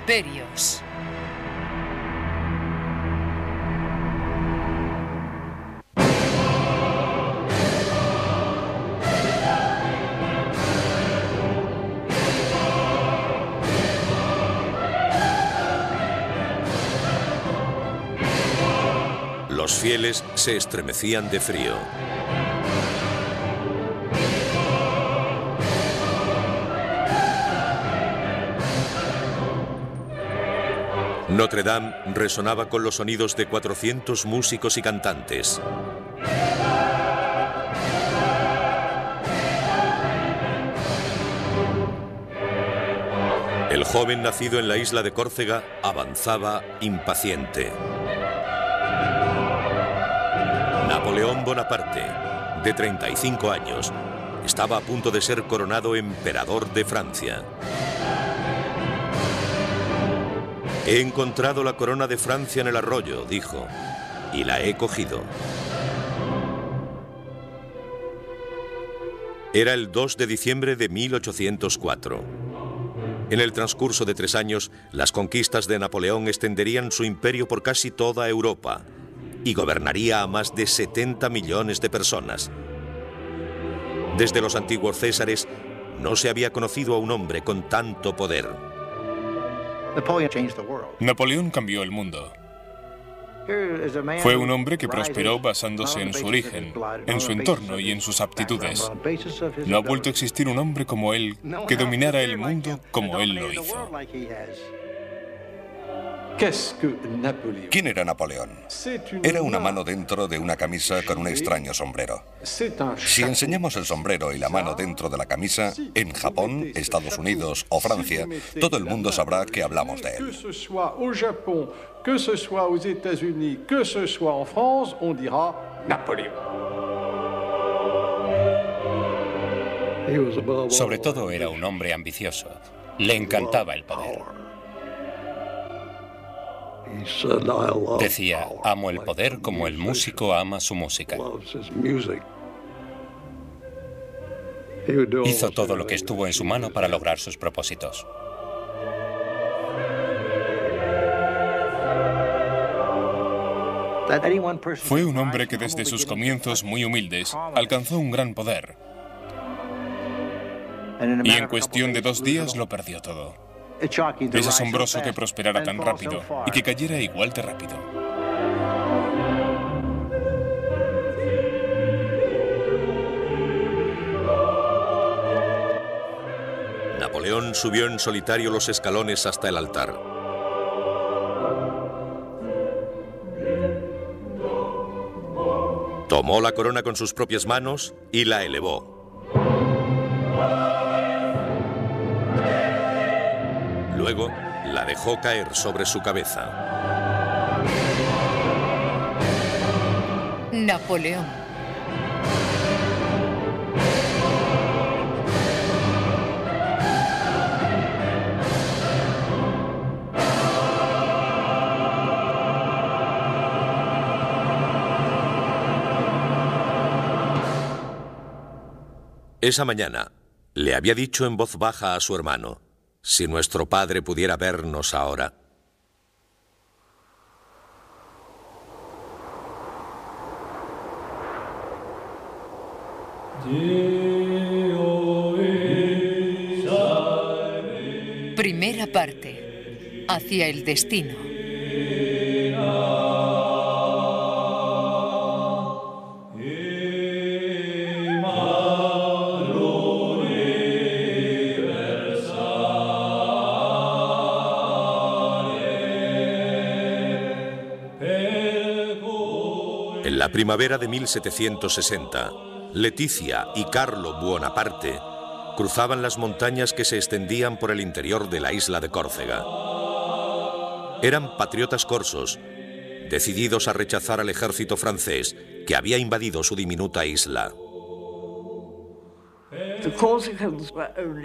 imperios. Los fieles se estremecían de frío. Notre Dame resonaba con los sonidos de 400 músicos y cantantes. El joven nacido en la isla de Córcega avanzaba impaciente. Napoleón Bonaparte, de 35 años, estaba a punto de ser coronado emperador de Francia. He encontrado la corona de Francia en el arroyo, dijo, y la he cogido. Era el 2 de diciembre de 1804. En el transcurso de 3 años, las conquistas de Napoleón extenderían su imperio por casi toda Europa y gobernaría a más de 70 millones de personas. Desde los antiguos Césares, no se había conocido a un hombre con tanto poder. Napoleón cambió el mundo. Fue un hombre que prosperó basándose en su origen, en su entorno y en sus aptitudes. No ha vuelto a existir un hombre como él que dominara el mundo como él lo hizo. ¿Quién era Napoleón? Era una mano dentro de una camisa con un extraño sombrero. Si enseñamos el sombrero y la mano dentro de la camisa, en Japón, Estados Unidos o Francia, todo el mundo sabrá que hablamos de él. Que ce soit aux États-Unis, que ce soit en France, on dira Napoléon. Sobre todo era un hombre ambicioso. Le encantaba el poder. Decía, amo el poder como el músico ama su música. Hizo todo lo que estuvo en su mano para lograr sus propósitos. Fue un hombre que desde sus comienzos muy humildes alcanzó un gran poder. Y en cuestión de 2 días lo perdió todo. Es asombroso que prosperara tan rápido y que cayera igual de rápido. Napoleón subió en solitario los escalones hasta el altar. Tomó la corona con sus propias manos y la elevó. Luego la dejó caer sobre su cabeza. Napoleón. Esa mañana le había dicho en voz baja a su hermano: si nuestro padre pudiera vernos ahora. Primera parte. Hacia el destino. En la primavera de 1760, Leticia y Carlo Buonaparte cruzaban las montañas que se extendían por el interior de la isla de Córcega. Eran patriotas corsos, decididos a rechazar al ejército francés que había invadido su diminuta isla.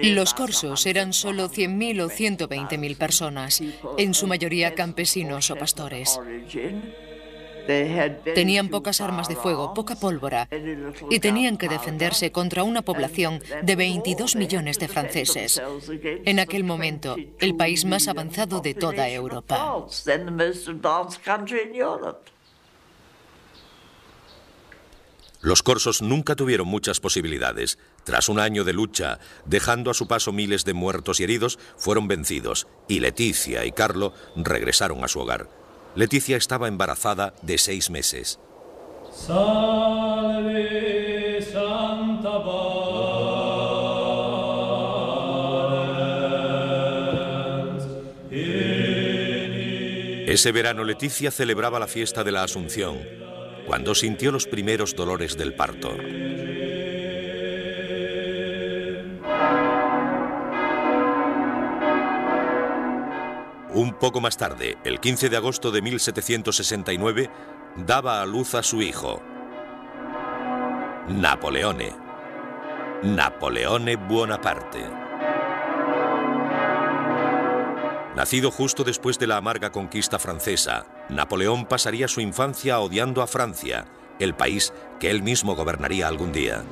Los corsos eran solo 100.000 o 120.000 personas, en su mayoría campesinos o pastores. Tenían pocas armas de fuego, poca pólvora, y tenían que defenderse contra una población de 22 millones de franceses. En aquel momento, el país más avanzado de toda Europa. Los corsos nunca tuvieron muchas posibilidades. Tras un año de lucha, dejando a su paso miles de muertos y heridos, fueron vencidos, y Leticia y Carlo regresaron a su hogar. Leticia estaba embarazada de 6 meses. Salve Santa Valens. Ese verano Leticia celebraba la fiesta de la Asunción, cuando sintió los primeros dolores del parto. Un poco más tarde, el 15 de agosto de 1769, daba a luz a su hijo, Napoleone Bonaparte. Nacido justo después de la amarga conquista francesa, Napoleón pasaría su infancia odiando a Francia, el país que él mismo gobernaría algún día.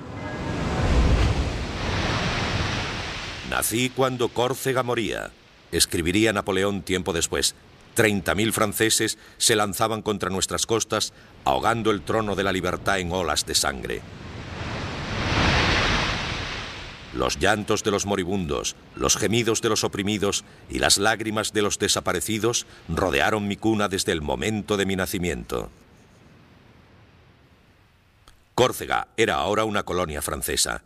Nací cuando Córcega moría, escribiría Napoleón tiempo después. 30.000 franceses se lanzaban contra nuestras costas, ahogando el trono de la libertad en olas de sangre. Los llantos de los moribundos, los gemidos de los oprimidos y las lágrimas de los desaparecidos rodearon mi cuna desde el momento de mi nacimiento. Córcega era ahora una colonia francesa.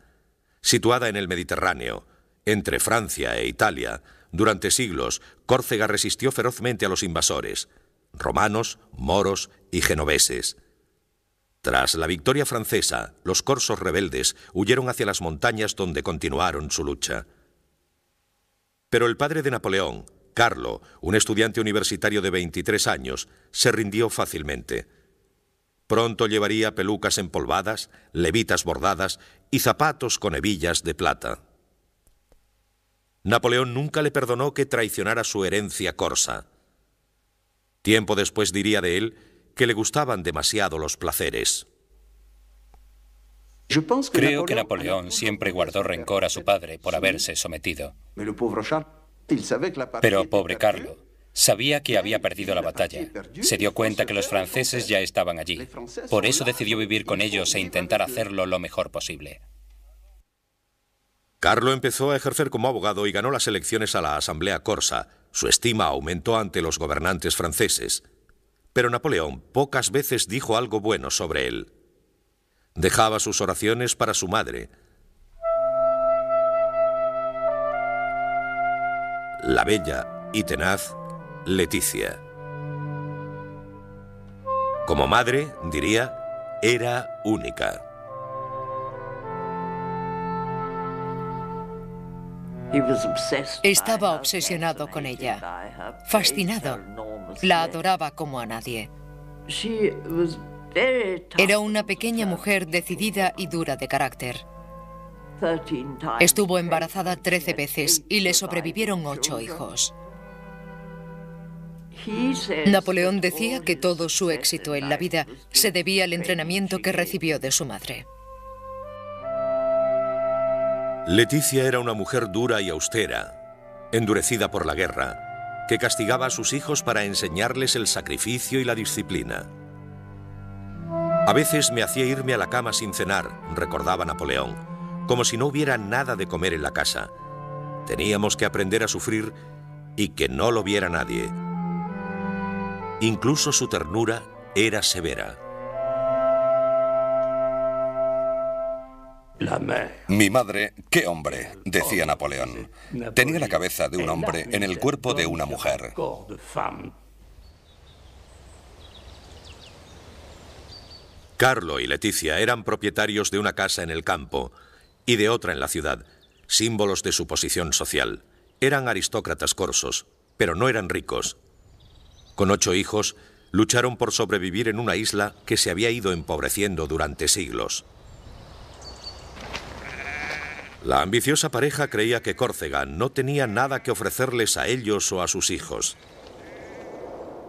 Situada en el Mediterráneo, entre Francia e Italia, durante siglos, Córcega resistió ferozmente a los invasores, romanos, moros y genoveses. Tras la victoria francesa, los corsos rebeldes huyeron hacia las montañas donde continuaron su lucha. Pero el padre de Napoleón, Carlo, un estudiante universitario de 23 años, se rindió fácilmente. Pronto llevaría pelucas empolvadas, levitas bordadas y zapatos con hebillas de plata. Napoleón nunca le perdonó que traicionara su herencia corsa. Tiempo después diría de él que le gustaban demasiado los placeres. Creo que Napoleón siempre guardó rencor a su padre por haberse sometido. Pero pobre Carlo, sabía que había perdido la batalla. Se dio cuenta que los franceses ya estaban allí. Por eso decidió vivir con ellos e intentar hacerlo lo mejor posible. Carlo empezó a ejercer como abogado y ganó las elecciones a la Asamblea Corsa. Su estima aumentó ante los gobernantes franceses. Pero Napoleón pocas veces dijo algo bueno sobre él. Dejaba sus oraciones para su madre, la bella y tenaz Leticia. Como madre, diría, era única. Estaba obsesionado con ella, fascinado. La adoraba como a nadie. Era una pequeña mujer decidida y dura de carácter. Estuvo embarazada 13 veces y le sobrevivieron 8 hijos. Napoleón decía que todo su éxito en la vida se debía al entrenamiento que recibió de su madre. Leticia era una mujer dura y austera, endurecida por la guerra, que castigaba a sus hijos para enseñarles el sacrificio y la disciplina. A veces me hacía irme a la cama sin cenar, recordaba Napoleón, como si no hubiera nada de comer en la casa. Teníamos que aprender a sufrir y que no lo viera nadie. Incluso su ternura era severa. Mi madre, qué hombre, decía Napoleón. Tenía la cabeza de un hombre en el cuerpo de una mujer. Carlo y Leticia eran propietarios de una casa en el campo y de otra en la ciudad, símbolos de su posición social. Eran aristócratas corsos, pero no eran ricos. Con 8 hijos, lucharon por sobrevivir en una isla que se había ido empobreciendo durante siglos. La ambiciosa pareja creía que Córcega no tenía nada que ofrecerles a ellos o a sus hijos.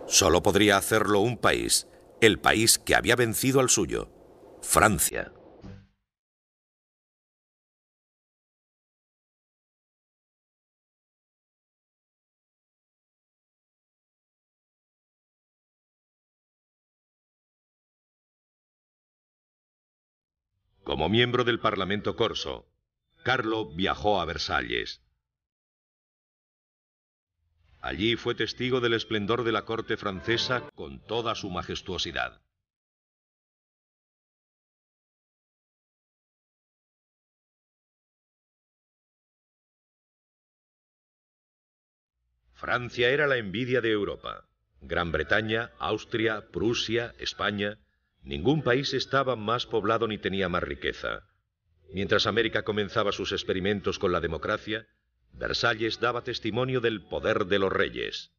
Solo podría hacerlo un país, el país que había vencido al suyo, Francia. Como miembro del Parlamento corso, Carlo viajó a Versalles. Allí fue testigo del esplendor de la corte francesa con toda su majestuosidad. Francia era la envidia de Europa. Gran Bretaña, Austria, Prusia, España... Ningún país estaba más poblado ni tenía más riqueza. Mientras América comenzaba sus experimentos con la democracia, Versalles daba testimonio del poder de los reyes.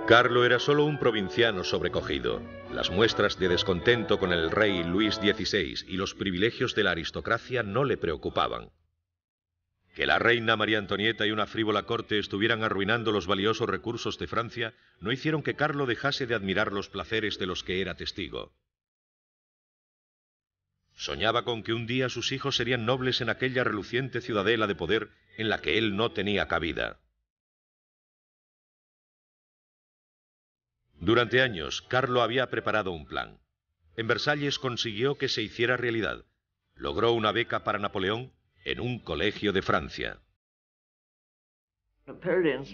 Carlo era solo un provinciano sobrecogido. Las muestras de descontento con el rey Luis XVI y los privilegios de la aristocracia no le preocupaban. Que la reina María Antonieta y una frívola corte estuvieran arruinando los valiosos recursos de Francia no hicieron que Carlo dejase de admirar los placeres de los que era testigo. Soñaba con que un día sus hijos serían nobles en aquella reluciente ciudadela de poder en la que él no tenía cabida. Durante años, Carlo había preparado un plan. En Versalles consiguió que se hiciera realidad. Logró una beca para Napoleón en un colegio de Francia.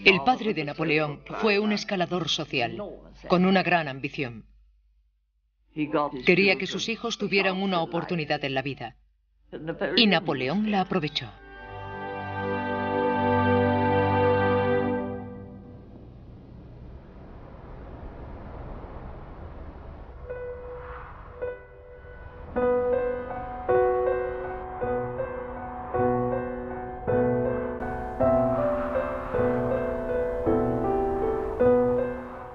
El padre de Napoleón fue un escalador social, con una gran ambición. Quería que sus hijos tuvieran una oportunidad en la vida, y Napoleón la aprovechó.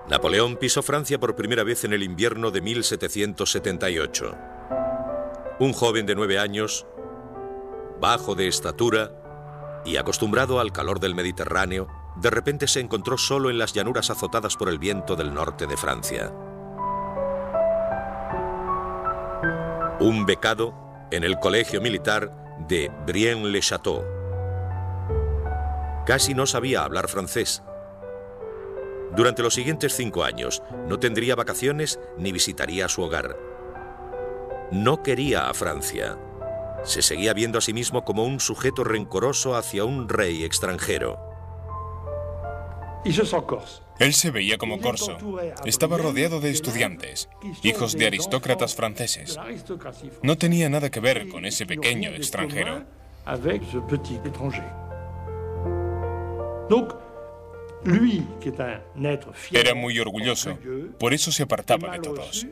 Napoleón pisó Francia por primera vez en el invierno de 1778. Un joven de 9 años, bajo de estatura y acostumbrado al calor del Mediterráneo, de repente se encontró solo en las llanuras azotadas por el viento del norte de Francia. Un becado en el colegio militar de Brienne-le-Château. Casi no sabía hablar francés. Durante los siguientes 5 años no tendría vacaciones ni visitaría su hogar. No quería a Francia. Se seguía viendo a sí mismo como un sujeto rencoroso hacia un rey extranjero. Él se veía como corso. Estaba rodeado de estudiantes, hijos de aristócratas franceses. No tenía nada que ver con ese pequeño extranjero. Era muy orgulloso, por eso se apartaba de todos.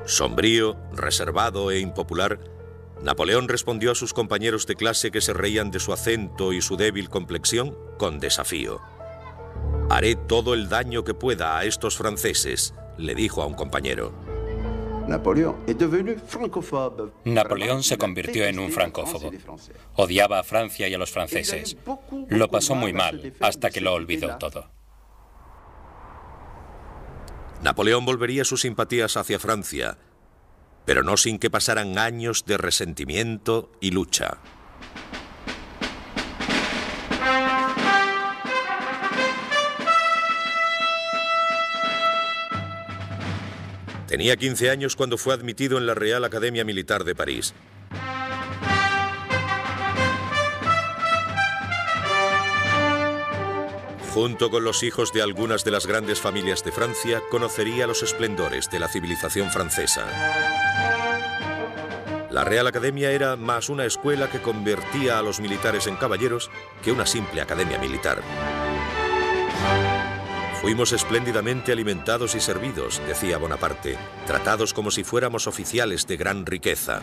Sombrío, reservado e impopular, Napoleón respondió a sus compañeros de clase que se reían de su acento y su débil complexión con desafío. «Haré todo el daño que pueda a estos franceses», le dijo a un compañero. Napoleón se convirtió en un francófobo. Odiaba a Francia y a los franceses. Lo pasó muy mal hasta que lo olvidó todo. Napoleón volvería sus simpatías hacia Francia, pero no sin que pasaran años de resentimiento y lucha. Tenía 15 años cuando fue admitido en la Real Academia Militar de París. Junto con los hijos de algunas de las grandes familias de Francia, conocería los esplendores de la civilización francesa. La Real Academia era más una escuela que convertía a los militares en caballeros que una simple academia militar. Fuimos espléndidamente alimentados y servidos, decía Bonaparte, tratados como si fuéramos oficiales de gran riqueza.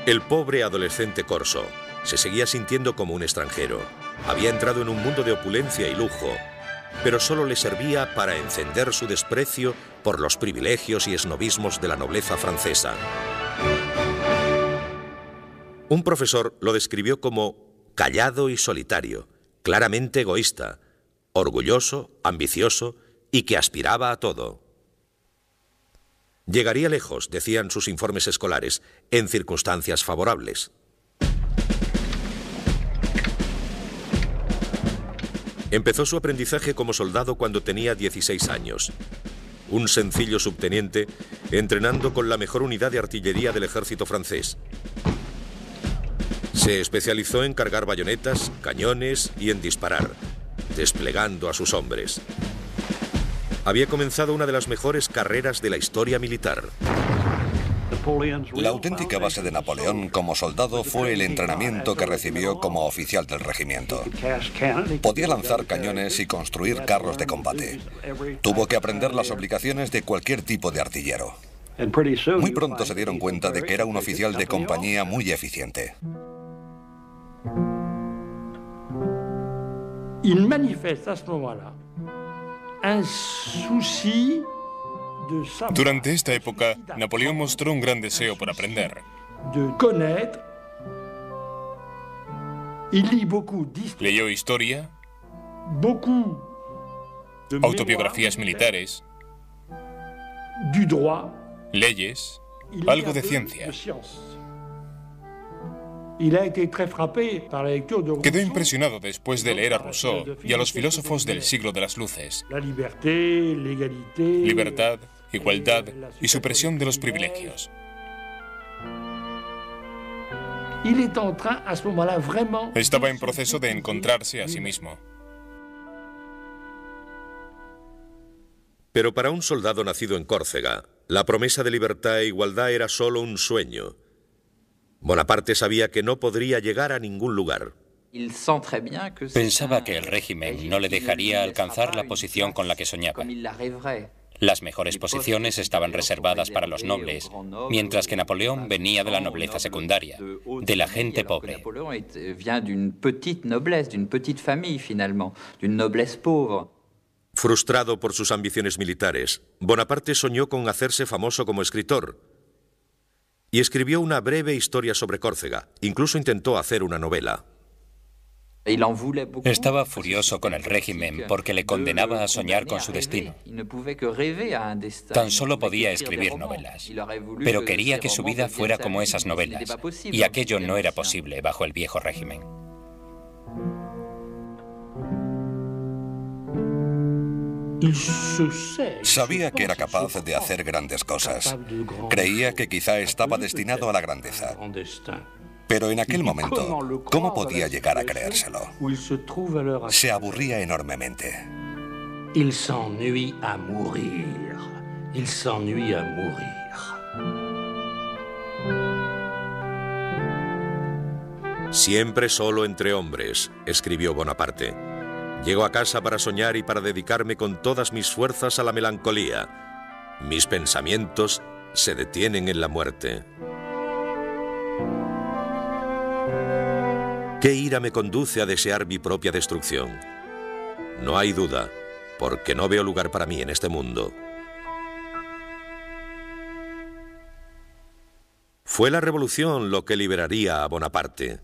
El pobre adolescente corso se seguía sintiendo como un extranjero. Había entrado en un mundo de opulencia y lujo, pero solo le servía para encender su desprecio por los privilegios y esnovismos de la nobleza francesa. Un profesor lo describió como callado y solitario, claramente egoísta, orgulloso, ambicioso y que aspiraba a todo. Llegaría lejos, decían sus informes escolares, en circunstancias favorables. Empezó su aprendizaje como soldado cuando tenía 16 años. Un sencillo subteniente entrenando con la mejor unidad de artillería del ejército francés. Se especializó en cargar bayonetas, cañones y en disparar, desplegando a sus hombres. Había comenzado una de las mejores carreras de la historia militar. La auténtica base de Napoleón como soldado fue el entrenamiento que recibió como oficial del regimiento. Podía lanzar cañones y construir carros de combate. Tuvo que aprender las obligaciones de cualquier tipo de artillero. Muy pronto se dieron cuenta de que era un oficial de compañía muy eficiente. Il manifeste à ce moment-là un souci. Durante esta época, Napoleón mostró un gran deseo por aprender. Leyó historia, autobiografías militares, leyes, algo de ciencia. Quedó impresionado después de leer a Rousseau y a los filósofos del siglo de las luces. Libertad, igualdad y supresión de los privilegios. Estaba en proceso de encontrarse a sí mismo. Pero para un soldado nacido en Córcega, la promesa de libertad e igualdad era solo un sueño. Bonaparte sabía que no podría llegar a ningún lugar. Pensaba que el régimen no le dejaría alcanzar la posición con la que soñaba. Las mejores posiciones estaban reservadas para los nobles, mientras que Napoleón venía de la nobleza secundaria, de la gente pobre. Frustrado por sus ambiciones militares, Bonaparte soñó con hacerse famoso como escritor y escribió una breve historia sobre Córcega. Incluso intentó hacer una novela. Estaba furioso con el régimen porque le condenaba a soñar con su destino. Tan solo podía escribir novelas, pero quería que su vida fuera como esas novelas, y aquello no era posible bajo el viejo régimen. Sabía que era capaz de hacer grandes cosas. Creía que quizá estaba destinado a la grandeza. Pero en aquel momento, ¿cómo podía llegar a creérselo? Se aburría enormemente. Il s'ennuie à mourir. Il s'ennuie à mourir. Siempre solo entre hombres, escribió Bonaparte. Llego a casa para soñar y para dedicarme con todas mis fuerzas a la melancolía. Mis pensamientos se detienen en la muerte. ¿Qué ira me conduce a desear mi propia destrucción? No hay duda, porque no veo lugar para mí en este mundo. Fue la revolución lo que liberaría a Bonaparte.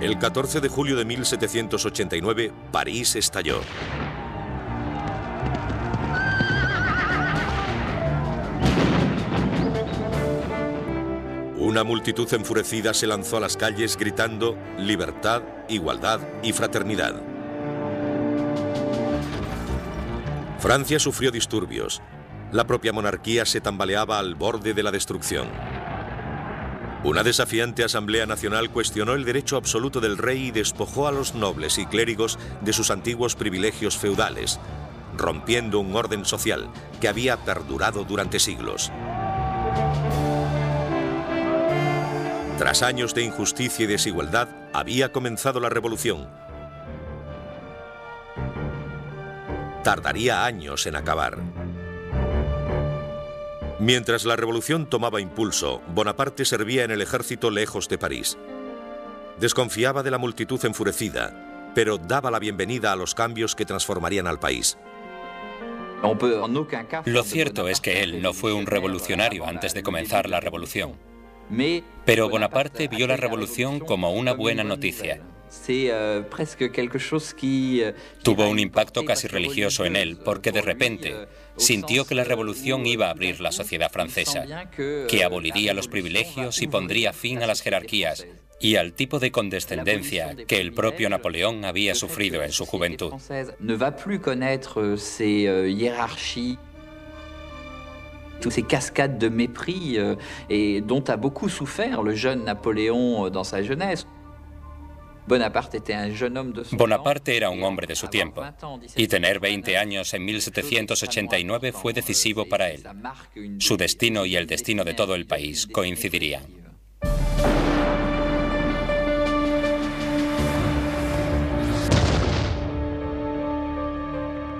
El 14 de julio de 1789, París estalló. Una multitud enfurecida se lanzó a las calles gritando libertad, igualdad y fraternidad. Francia sufrió disturbios. La propia monarquía se tambaleaba al borde de la destrucción. Una desafiante Asamblea Nacional cuestionó el derecho absoluto del rey y despojó a los nobles y clérigos de sus antiguos privilegios feudales, rompiendo un orden social que había perdurado durante siglos. Tras años de injusticia y desigualdad, había comenzado la revolución. Tardaría años en acabar. Mientras la revolución tomaba impulso, Bonaparte servía en el ejército lejos de París. Desconfiaba de la multitud enfurecida, pero daba la bienvenida a los cambios que transformarían al país. Lo cierto es que él no fue un revolucionario antes de comenzar la revolución. Pero Bonaparte vio la revolución como una buena noticia. Tuvo un impacto casi religioso en él, porque de repente sintió que la revolución iba a abrir la sociedad francesa, que aboliría los privilegios y pondría fin a las jerarquías y al tipo de condescendencia que el propio Napoleón había sufrido en su juventud. Toutes ces cascades de mépris dont a beaucoup souffert le jeune Napoléon dans sa jeunesse. Bonaparte era un hombre de su tiempo, y tener 20 años en 1789 fue decisivo para él. Su destino y el destino de todo el país coincidirían.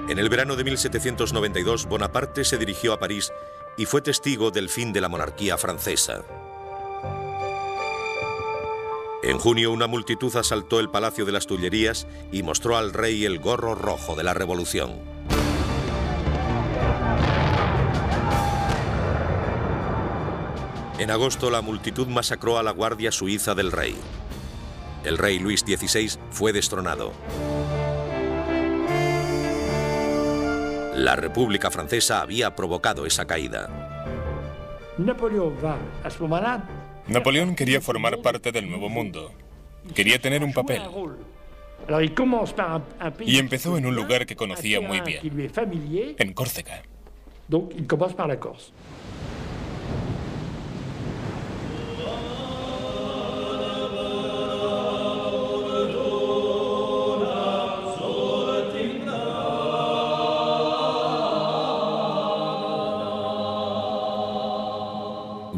En el verano de 1792, Bonaparte se dirigió a París y fue testigo del fin de la monarquía francesa. En junio, una multitud asaltó el Palacio de las Tullerías y mostró al rey el gorro rojo de la revolución. En agosto, la multitud masacró a la guardia suiza del rey. El rey Luis XVI fue destronado. La República Francesa había provocado esa caída. Napoleón quería formar parte del nuevo mundo. Quería tener un papel. Y empezó en un lugar que conocía muy bien, en Córcega.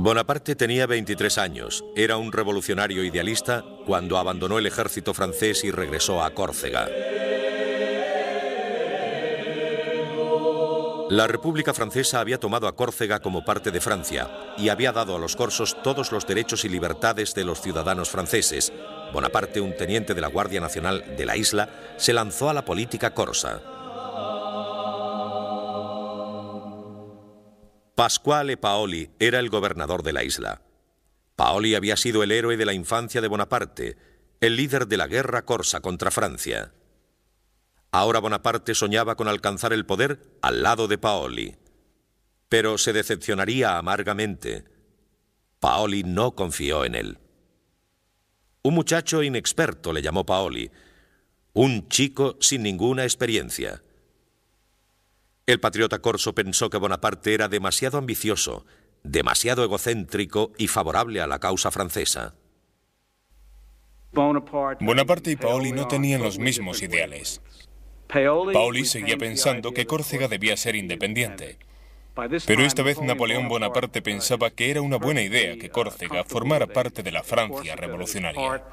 Bonaparte tenía 23 años, era un revolucionario idealista cuando abandonó el ejército francés y regresó a Córcega. La República Francesa había tomado a Córcega como parte de Francia y había dado a los corsos todos los derechos y libertades de los ciudadanos franceses. Bonaparte, un teniente de la Guardia Nacional de la isla, se lanzó a la política corsa. Pasquale Paoli era el gobernador de la isla. Paoli había sido el héroe de la infancia de Bonaparte, el líder de la guerra corsa contra Francia. Ahora Bonaparte soñaba con alcanzar el poder al lado de Paoli. Pero se decepcionaría amargamente. Paoli no confió en él. Un muchacho inexperto le llamó Paoli, un chico sin ninguna experiencia. El patriota corso pensó que Bonaparte era demasiado ambicioso, demasiado egocéntrico y favorable a la causa francesa. Bonaparte y Paoli no tenían los mismos ideales. Paoli seguía pensando que Córcega debía ser independiente. Pero esta vez Napoleón Bonaparte pensaba que era una buena idea que Córcega formara parte de la Francia revolucionaria.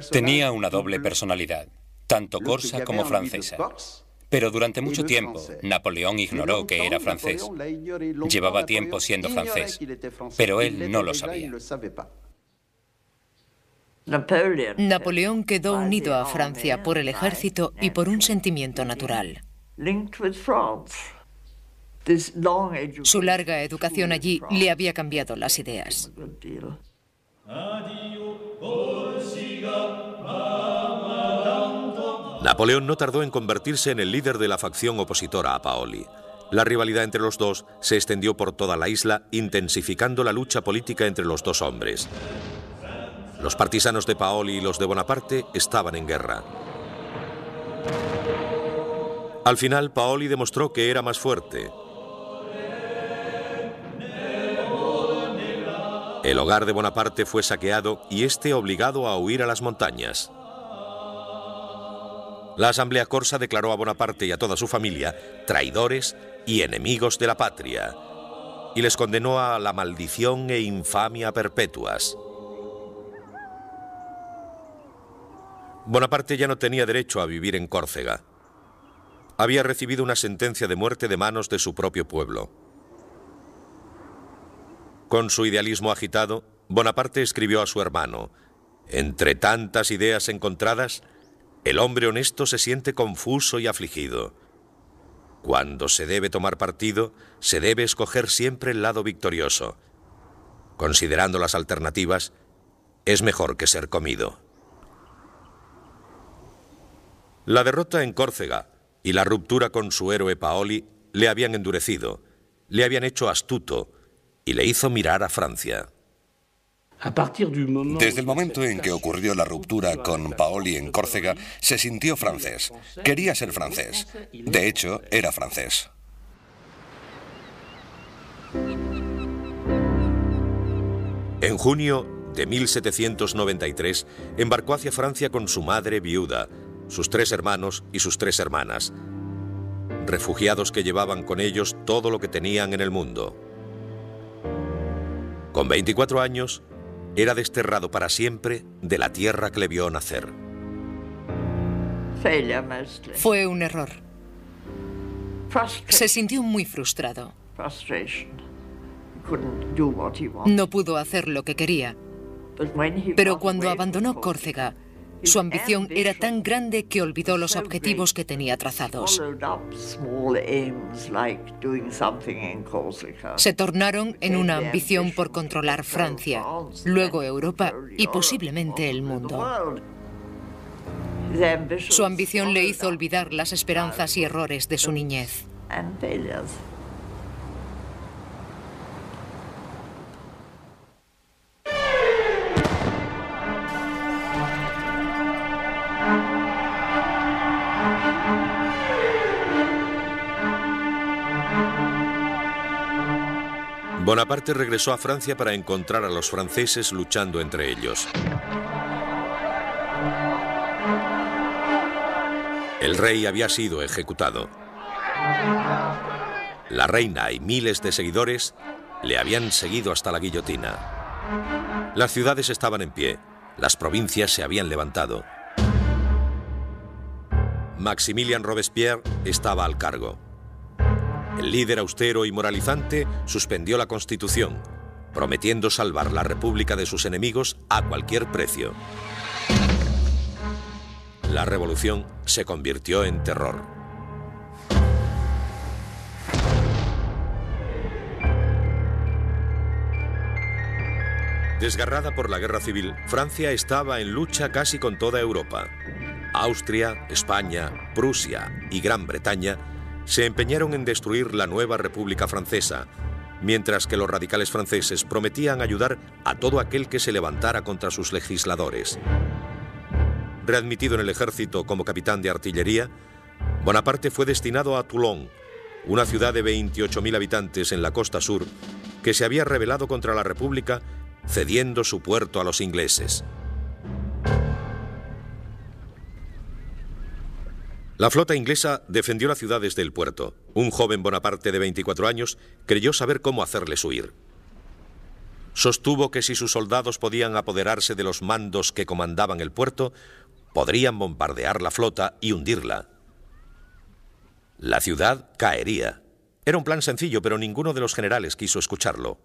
Tenía una doble personalidad, tanto corsa como francesa. Pero durante mucho tiempo, Napoleón ignoró que era francés. Llevaba tiempo siendo francés, pero él no lo sabía. Napoleón quedó unido a Francia por el ejército y por un sentimiento natural. Su larga educación allí le había cambiado las ideas. Napoleón no tardó en convertirse en el líder de la facción opositora a Paoli. La rivalidad entre los dos se extendió por toda la isla, intensificando la lucha política entre los dos hombres. Los partisanos de Paoli y los de Bonaparte estaban en guerra. Al final, Paoli demostró que era más fuerte. El hogar de Bonaparte fue saqueado y este obligado a huir a las montañas. La Asamblea Corsa declaró a Bonaparte y a toda su familia traidores y enemigos de la patria y les condenó a la maldición e infamia perpetuas. Bonaparte ya no tenía derecho a vivir en Córcega. había recibido una sentencia de muerte de manos de su propio pueblo. Con su idealismo agitado, Bonaparte escribió a su hermano: entre tantas ideas encontradas, el hombre honesto se siente confuso y afligido. Cuando se debe tomar partido, se debe escoger siempre el lado victorioso. Considerando las alternativas, es mejor que ser comido. La derrota en Córcega y la ruptura con su héroe Paoli le habían endurecido, le habían hecho astuto y le hizo mirar a Francia. Desde el momento en que ocurrió la ruptura con Paoli en Córcega, se sintió francés. Quería ser francés. De hecho, era francés. En junio de 1793, embarcó hacia Francia con su madre viuda, sus 3 hermanos y sus 3 hermanas, refugiados que llevaban con ellos todo lo que tenían en el mundo. Con 24 años, era desterrado para siempre de la tierra que le vio nacer. Fue un error. Se sintió muy frustrado. No pudo hacer lo que quería. Pero cuando abandonó Córcega, su ambición era tan grande que olvidó los objetivos que tenía trazados. Se tornaron en una ambición por controlar Francia, luego Europa y posiblemente el mundo. Su ambición le hizo olvidar las esperanzas y errores de su niñez. Bonaparte regresó a Francia para encontrar a los franceses luchando entre ellos. El rey había sido ejecutado. La reina y miles de seguidores le habían seguido hasta la guillotina. Las ciudades estaban en pie, las provincias se habían levantado. Maximilien Robespierre estaba al cargo. El líder austero y moralizante suspendió la Constitución, prometiendo salvar la República de sus enemigos a cualquier precio. La revolución se convirtió en terror. Desgarrada por la guerra civil, Francia estaba en lucha casi con toda Europa. Austria, España, Prusia y Gran Bretaña se empeñaron en destruir la nueva República Francesa, mientras que los radicales franceses prometían ayudar a todo aquel que se levantara contra sus legisladores. Readmitido en el ejército como capitán de artillería, Bonaparte fue destinado a Toulon, una ciudad de 28.000 habitantes en la costa sur, que se había rebelado contra la República, cediendo su puerto a los ingleses. La flota inglesa defendió la ciudad desde el puerto. Un joven Bonaparte de 24 años creyó saber cómo hacerles huir. Sostuvo que si sus soldados podían apoderarse de los mandos que comandaban el puerto, podrían bombardear la flota y hundirla. La ciudad caería. Era un plan sencillo, pero ninguno de los generales quiso escucharlo.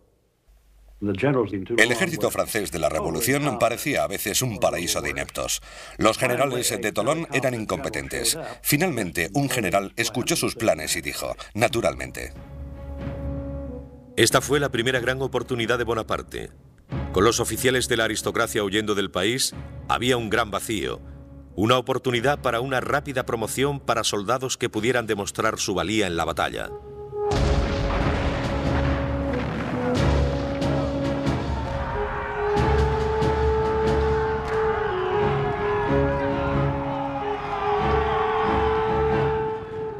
El ejército francés de la Revolución parecía a veces un paraíso de ineptos. Los generales de Toulon eran incompetentes. Finalmente, un general escuchó sus planes y dijo: naturalmente. Esta fue la primera gran oportunidad de Bonaparte. Con los oficiales de la aristocracia huyendo del país, había un gran vacío. Una oportunidad para una rápida promoción para soldados que pudieran demostrar su valía en la batalla.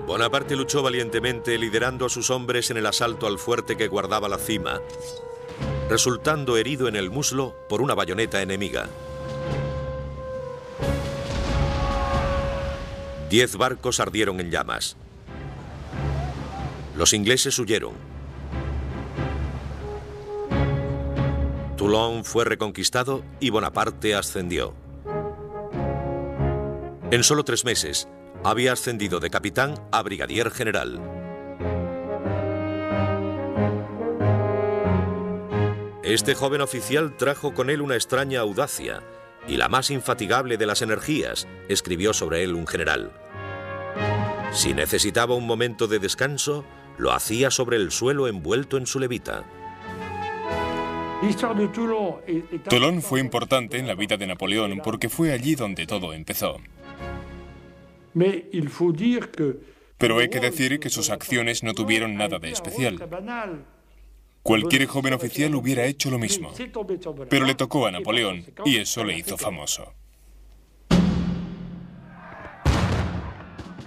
Bonaparte luchó valientemente liderando a sus hombres en el asalto al fuerte que guardaba la cima, resultando herido en el muslo por una bayoneta enemiga. 10 barcos ardieron en llamas. Los ingleses huyeron. Toulon fue reconquistado y Bonaparte ascendió. En solo 3 meses, había ascendido de capitán a brigadier general. Este joven oficial trajo con él una extraña audacia y la más infatigable de las energías, escribió sobre él un general. Si necesitaba un momento de descanso, lo hacía sobre el suelo envuelto en su levita. Toulon fue importante en la vida de Napoleón porque fue allí donde todo empezó. Pero hay que decir que sus acciones no tuvieron nada de especial. Cualquier joven oficial hubiera hecho lo mismo, pero le tocó a Napoleón y eso le hizo famoso.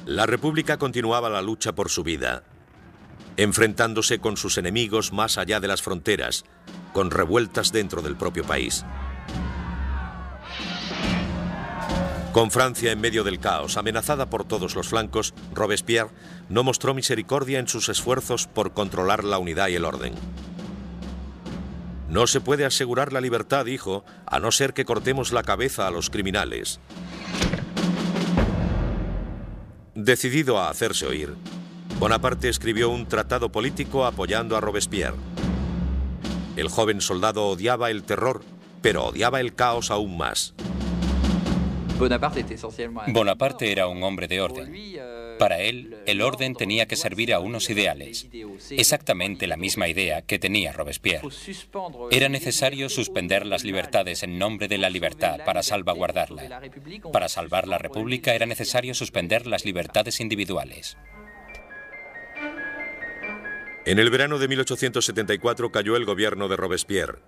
La República continuaba la lucha por su vida, enfrentándose con sus enemigos más allá de las fronteras, con revueltas dentro del propio país. Con Francia en medio del caos, amenazada por todos los flancos, Robespierre no mostró misericordia en sus esfuerzos por controlar la unidad y el orden. No se puede asegurar la libertad, dijo, a no ser que cortemos la cabeza a los criminales. Decidido a hacerse oír, Bonaparte escribió un tratado político apoyando a Robespierre. El joven soldado odiaba el terror, pero odiaba el caos aún más. Bonaparte era un hombre de orden. Para él, el orden tenía que servir a unos ideales, exactamente la misma idea que tenía Robespierre. Era necesario suspender las libertades en nombre de la libertad para salvaguardarla. Para salvar la República era necesario suspender las libertades individuales. En el verano de 1874 cayó el gobierno de Robespierre.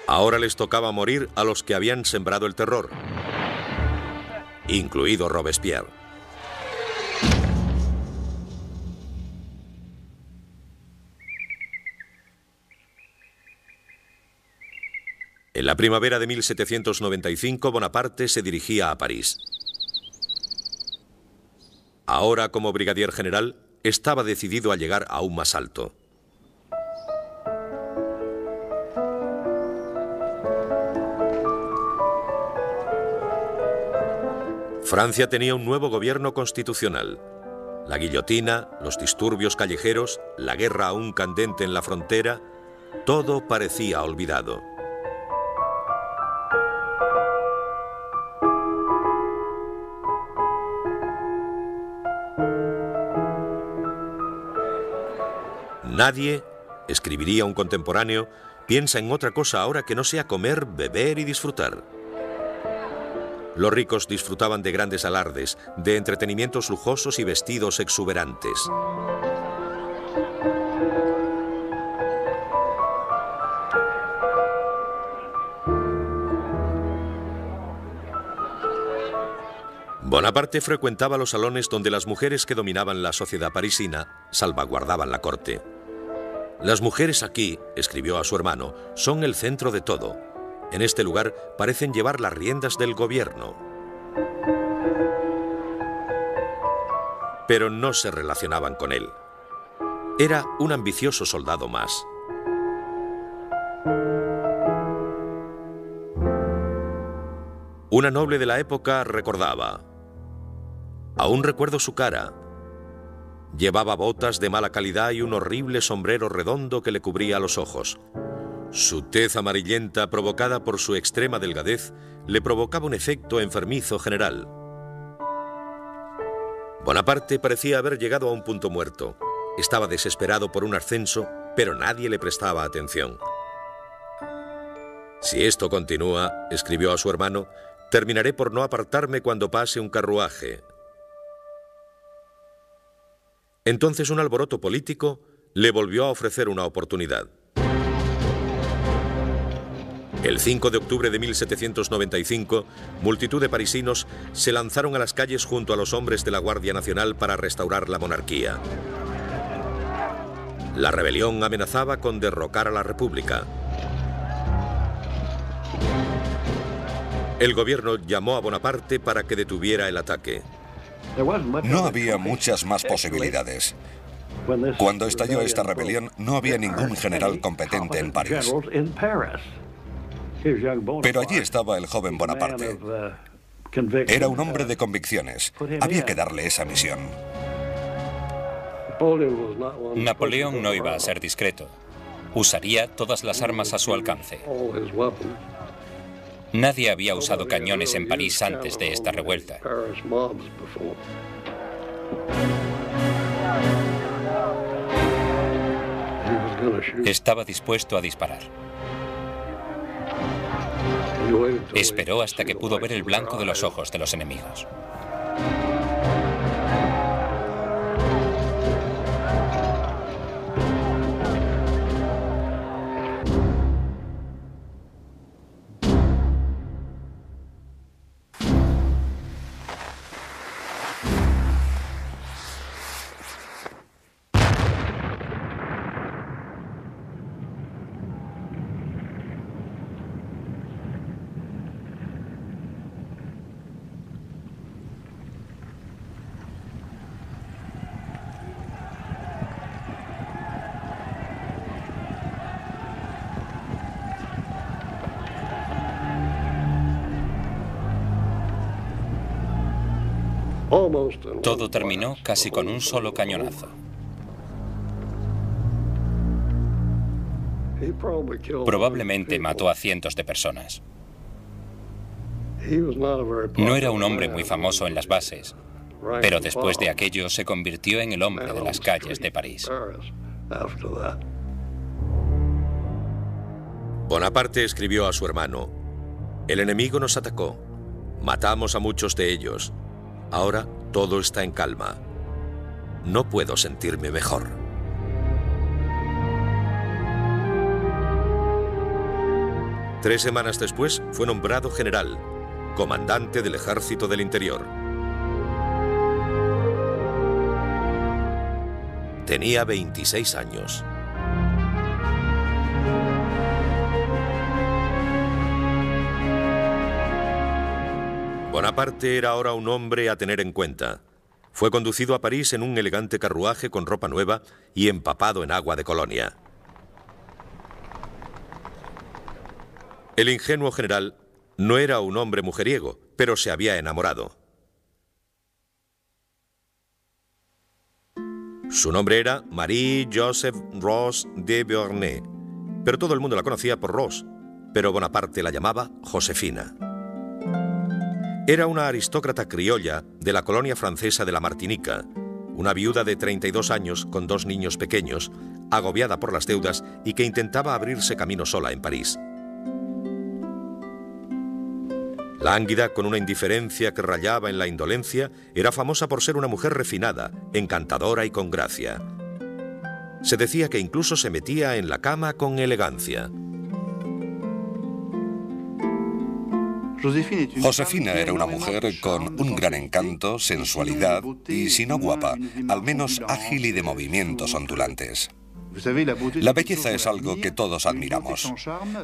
Ahora les tocaba morir a los que habían sembrado el terror, incluido Robespierre. En la primavera de 1795, Bonaparte se dirigía a París. Ahora, como brigadier general, estaba decidido a llegar aún más alto. Francia tenía un nuevo gobierno constitucional. La guillotina, los disturbios callejeros, la guerra aún candente en la frontera, todo parecía olvidado. Nadie, escribiría un contemporáneo, piensa en otra cosa ahora que no sea comer, beber y disfrutar. Los ricos disfrutaban de grandes alardes, de entretenimientos lujosos y vestidos exuberantes. Bonaparte frecuentaba los salones donde las mujeres que dominaban la sociedad parisina salvaguardaban la corte. Las mujeres aquí, escribió a su hermano, son el centro de todo. En este lugar parecen llevar las riendas del gobierno. Pero no se relacionaban con él. Era un ambicioso soldado más. Una noble de la época recordaba: aún recuerdo su cara. Llevaba botas de mala calidad y un horrible sombrero redondo que le cubría los ojos. Su tez amarillenta, provocada por su extrema delgadez, le provocaba un efecto enfermizo general. Bonaparte parecía haber llegado a un punto muerto. Estaba desesperado por un ascenso, pero nadie le prestaba atención. Si esto continúa, escribió a su hermano, terminaré por no apartarme cuando pase un carruaje. Entonces un alboroto político le volvió a ofrecer una oportunidad. El 5 de octubre de 1795, multitud de parisinos se lanzaron a las calles junto a los hombres de la Guardia Nacional para restaurar la monarquía. La rebelión amenazaba con derrocar a la República. El gobierno llamó a Bonaparte para que detuviera el ataque. No había muchas más posibilidades. Cuando estalló esta rebelión, no había ningún general competente en París. Pero allí estaba el joven Bonaparte. Era un hombre de convicciones. Había que darle esa misión. Napoleón no iba a ser discreto. Usaría todas las armas a su alcance. Nadie había usado cañones en París antes de esta revuelta. Estaba dispuesto a disparar. Esperó hasta que pudo ver el blanco de los ojos de los enemigos. Todo terminó casi con un solo cañonazo. Probablemente mató a cientos de personas. No era un hombre muy famoso en las bases, pero después de aquello se convirtió en el hombre de las calles de París. Bonaparte escribió a su hermano: "El enemigo nos atacó. Matamos a muchos de ellos. Ahora todo está en calma. No puedo sentirme mejor". Tres semanas después fue nombrado general, comandante del Ejército del Interior. Tenía 26 años. Bonaparte era ahora un hombre a tener en cuenta. Fue conducido a París en un elegante carruaje con ropa nueva y empapado en agua de Colonia. El ingenuo general no era un hombre mujeriego, pero se había enamorado. Su nombre era Marie-Joseph Rose de Beauharnais, pero todo el mundo la conocía por Rose, pero Bonaparte la llamaba Josefina. Era una aristócrata criolla de la colonia francesa de la Martinica, una viuda de 32 años con 2 niños pequeños, agobiada por las deudas y que intentaba abrirse camino sola en París. Lánguida, con una indiferencia que rayaba en la indolencia, era famosa por ser una mujer refinada, encantadora y con gracia. Se decía que incluso se metía en la cama con elegancia. Josefina era una mujer con un gran encanto, sensualidad y, si no guapa, al menos ágil y de movimientos ondulantes. La belleza es algo que todos admiramos,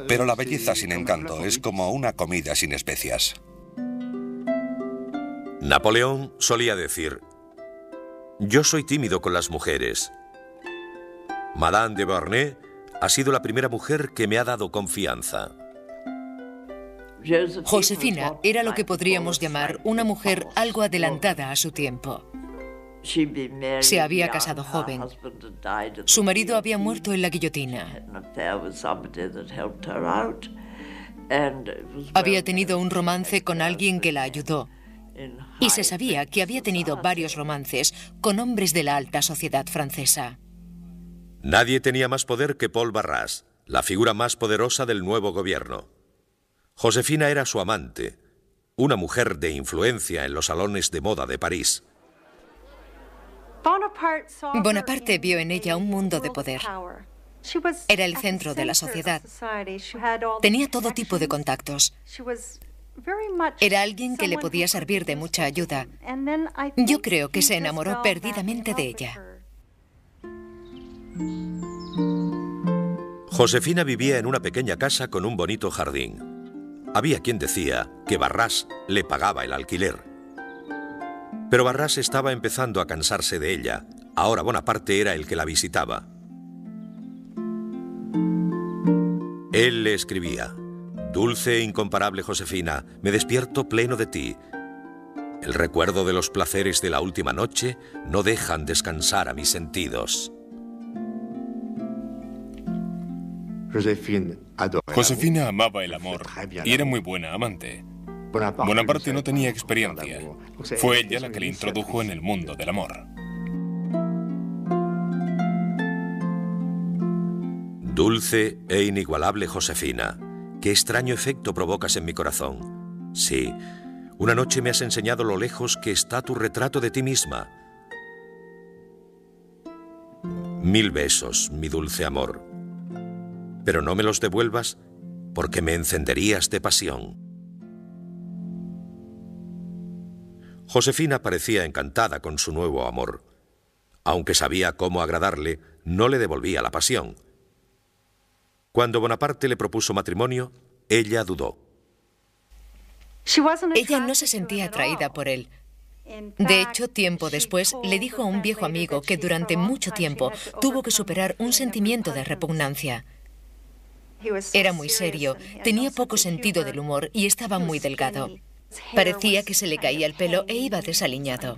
pero la belleza sin encanto es como una comida sin especias. Napoleón solía decir: "Yo soy tímido con las mujeres. Madame de Beauharnais ha sido la primera mujer que me ha dado confianza". Josefina era lo que podríamos llamar una mujer algo adelantada a su tiempo. Se había casado joven. Su marido había muerto en la guillotina. Había tenido un romance con alguien que la ayudó. Y se sabía que había tenido varios romances con hombres de la alta sociedad francesa. Nadie tenía más poder que Paul Barras, la figura más poderosa del nuevo gobierno. Josefina era su amante, una mujer de influencia en los salones de moda de París. Bonaparte vio en ella un mundo de poder. Era el centro de la sociedad. Tenía todo tipo de contactos. Era alguien que le podía servir de mucha ayuda. Yo creo que se enamoró perdidamente de ella. Josefina vivía en una pequeña casa con un bonito jardín. Había quien decía que Barras le pagaba el alquiler. Pero Barras estaba empezando a cansarse de ella. Ahora Bonaparte era el que la visitaba. Él le escribía: "Dulce e incomparable Josefina, me despierto pleno de ti. El recuerdo de los placeres de la última noche no dejan descansar a mis sentidos. Josefina amaba el amor y era muy buena amante. Bonaparte no tenía experiencia. Fue ella la que le introdujo en el mundo del amor. Dulce e inigualable Josefina, qué extraño efecto provocas en mi corazón. Sí, una noche me has enseñado lo lejos que está tu retrato de ti misma. 1000 besos, mi dulce amor. Pero no me los devuelvas porque me encenderías de pasión. Josefina parecía encantada con su nuevo amor. Aunque sabía cómo agradarle, no le devolvía la pasión. Cuando Bonaparte le propuso matrimonio, ella dudó. Ella no se sentía atraída por él. De hecho, tiempo después, le dijo a un viejo amigo que durante mucho tiempo tuvo que superar un sentimiento de repugnancia. Era muy serio, tenía poco sentido del humor y estaba muy delgado. Parecía que se le caía el pelo e iba desaliñado.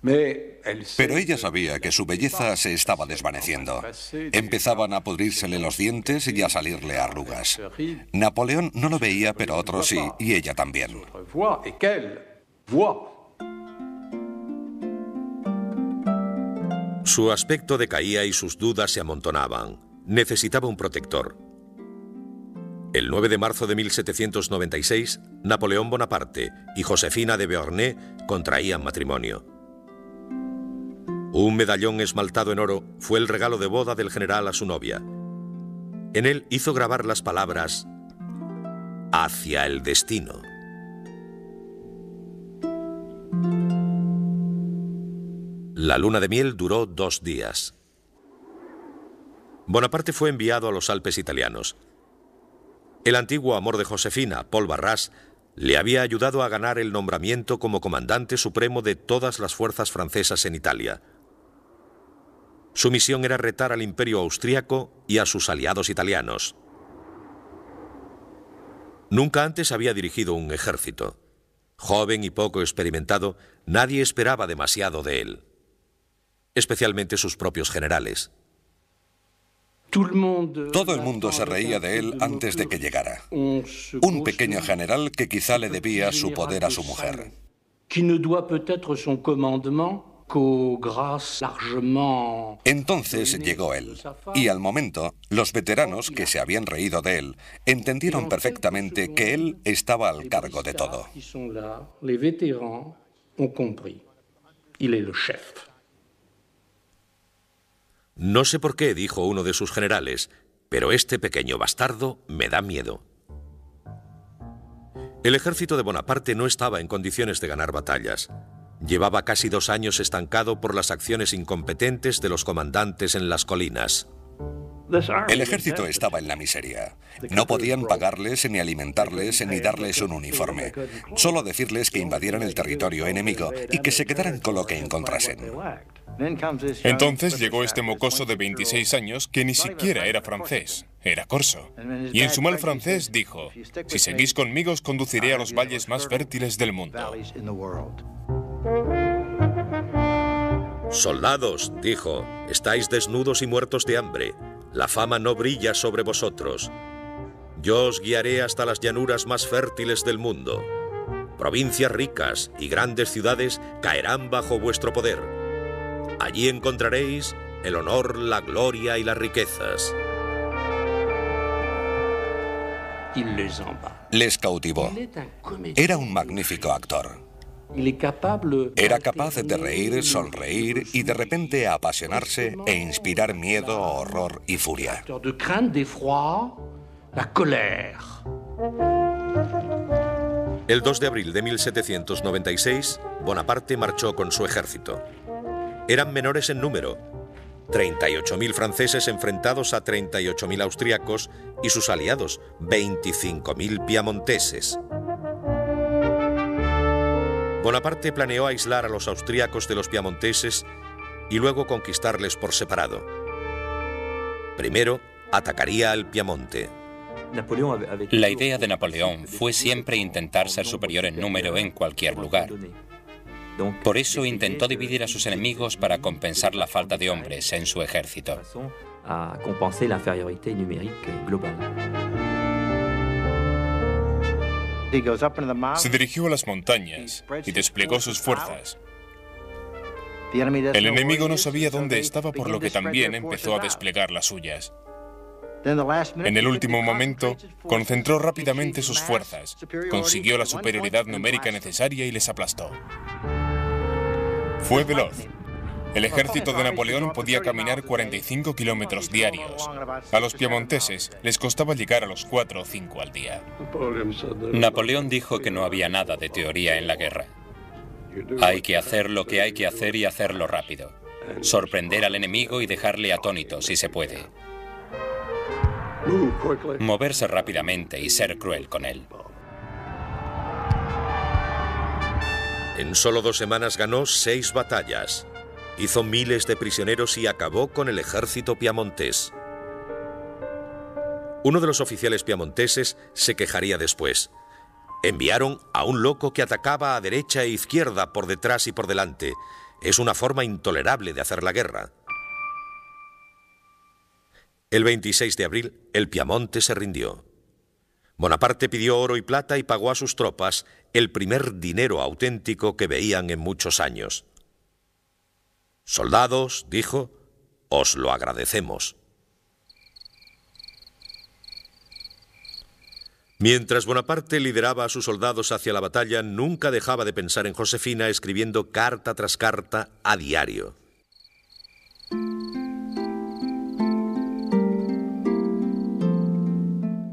Pero ella sabía que su belleza se estaba desvaneciendo. Empezaban a pudrírsele los dientes y a salirle arrugas. Napoleón no lo veía, pero otros sí, y ella también. Su aspecto decaía y sus dudas se amontonaban. Necesitaba un protector. El 9 de marzo de 1796, Napoleón Bonaparte y Josefina de Beauharnais contraían matrimonio. Un medallón esmaltado en oro fue el regalo de boda del general a su novia. En él hizo grabar las palabras «Hacia el destino». La luna de miel duró 2 días. Bonaparte fue enviado a los Alpes italianos. El antiguo amor de Josefina, Paul Barras, le había ayudado a ganar el nombramiento como comandante supremo de todas las fuerzas francesas en Italia. Su misión era retar al imperio austríaco y a sus aliados italianos. Nunca antes había dirigido un ejército. Joven y poco experimentado, nadie esperaba demasiado de él, especialmente sus propios generales. Todo el mundo se reía de él antes de que llegara. Un pequeño general que quizá le debía su poder a su mujer. Entonces llegó él, y al momento, los veteranos que se habían reído de él entendieron perfectamente que él estaba al cargo de todo. No sé por qué, dijo uno de sus generales, pero este pequeño bastardo me da miedo. El ejército de Bonaparte no estaba en condiciones de ganar batallas. Llevaba casi 2 años estancado por las acciones incompetentes de los comandantes en las colinas. El ejército estaba en la miseria. No podían pagarles, ni alimentarles, ni darles un uniforme. Solo decirles que invadieran el territorio enemigo y que se quedaran con lo que encontrasen. Entonces llegó este mocoso de 26 años que ni siquiera era francés, era corso. Y en su mal francés dijo: si seguís conmigo os conduciré a los valles más fértiles del mundo. Soldados, dijo, estáis desnudos y muertos de hambre. La fama no brilla sobre vosotros. Yo os guiaré hasta las llanuras más fértiles del mundo. Provincias ricas y grandes ciudades caerán bajo vuestro poder. Allí encontraréis el honor, la gloria y las riquezas. Les cautivó. Era un magnífico actor. Era capaz de reír, sonreír y de repente apasionarse e inspirar miedo, horror y furia. El 2 de abril de 1796, Bonaparte marchó con su ejército. Eran menores en número, 38.000 franceses enfrentados a 38.000 austriacos y sus aliados, 25.000 piamonteses. Bonaparte planeó aislar a los austriacos de los piamonteses y luego conquistarles por separado. Primero, atacaría al Piamonte. La idea de Napoleón fue siempre intentar ser superior en número en cualquier lugar. Por eso intentó dividir a sus enemigos para compensar la falta de hombres en su ejército. Se dirigió a las montañas y desplegó sus fuerzas. El enemigo no sabía dónde estaba, por lo que también empezó a desplegar las suyas. En el último momento, concentró rápidamente sus fuerzas, consiguió la superioridad numérica necesaria y les aplastó. Fue veloz. El ejército de Napoleón podía caminar 45 kilómetros diarios. A los piamonteses les costaba llegar a los 4 o 5 al día. Napoleón dijo que no había nada de teoría en la guerra. Hay que hacer lo que hay que hacer y hacerlo rápido. Sorprender al enemigo y dejarle atónito si se puede. Moverse rápidamente y ser cruel con él. En solo 2 semanas ganó 6 batallas. Hizo miles de prisioneros y acabó con el ejército piamontés. Uno de los oficiales piamonteses se quejaría después. Enviaron a un loco que atacaba a derecha e izquierda, por detrás y por delante. Es una forma intolerable de hacer la guerra. El 26 de abril, el Piamonte se rindió. Bonaparte pidió oro y plata y pagó a sus tropas el primer dinero auténtico que veían en muchos años. «Soldados», dijo, «os lo agradecemos». Mientras Bonaparte lideraba a sus soldados hacia la batalla, nunca dejaba de pensar en Josefina, escribiendo carta tras carta a diario.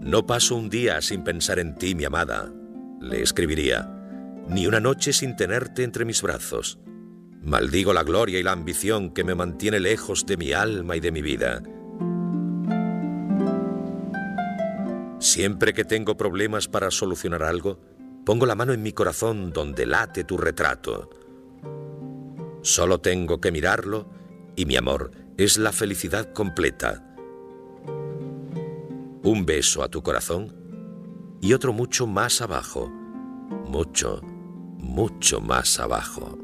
«No paso un día sin pensar en ti, mi amada», le escribiría, «ni una noche sin tenerte entre mis brazos. Maldigo la gloria y la ambición que me mantiene lejos de mi alma y de mi vida. Siempre que tengo problemas para solucionar algo, pongo la mano en mi corazón donde late tu retrato. Solo tengo que mirarlo y mi amor es la felicidad completa. Un beso a tu corazón y otro mucho más abajo, mucho, mucho más abajo».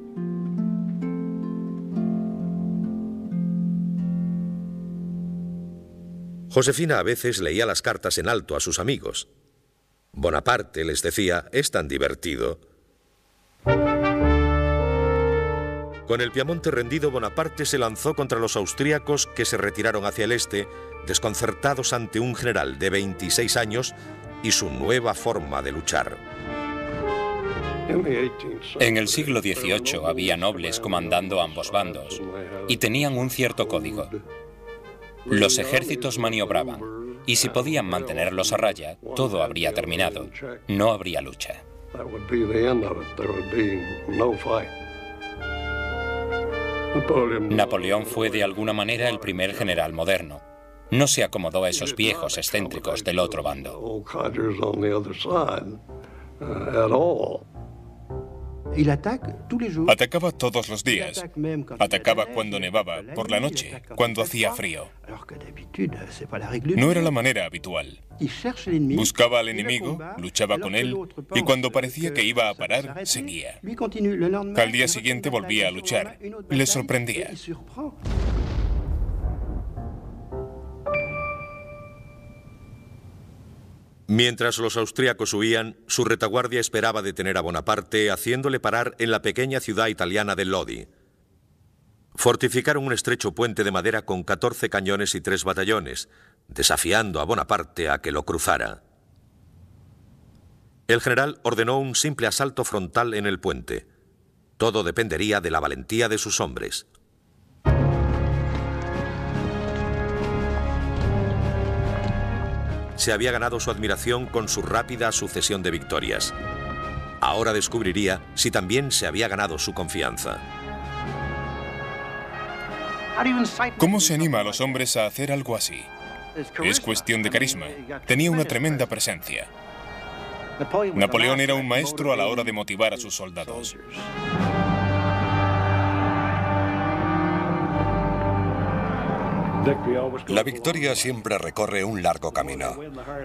Josefina a veces leía las cartas en alto a sus amigos. Bonaparte les decía, «es tan divertido». Con el Piamonte rendido, Bonaparte se lanzó contra los austríacos, que se retiraron hacia el este, desconcertados ante un general de 26 años y su nueva forma de luchar. En el siglo XVIII había nobles comandando ambos bandos y tenían un cierto código. Los ejércitos maniobraban, y si podían mantenerlos a raya, todo habría terminado. No habría lucha. Napoleón fue de alguna manera el primer general moderno. No se acomodó a esos viejos excéntricos del otro bando. Atacaba todos los días. Atacaba cuando nevaba, por la noche, cuando hacía frío. No era la manera habitual. Buscaba al enemigo, luchaba con él, y cuando parecía que iba a parar, seguía. Al día siguiente volvía a luchar. Le sorprendía. Mientras los austríacos huían, su retaguardia esperaba detener a Bonaparte, haciéndole parar en la pequeña ciudad italiana de Lodi. Fortificaron un estrecho puente de madera con 14 cañones y 3 batallones, desafiando a Bonaparte a que lo cruzara. El general ordenó un simple asalto frontal en el puente. Todo dependería de la valentía de sus hombres. Se había ganado su admiración con su rápida sucesión de victorias. Ahora descubriría si también se había ganado su confianza. ¿Cómo se anima a los hombres a hacer algo así? Es cuestión de carisma. Tenía una tremenda presencia. Napoleón era un maestro a la hora de motivar a sus soldados. La victoria siempre recorre un largo camino.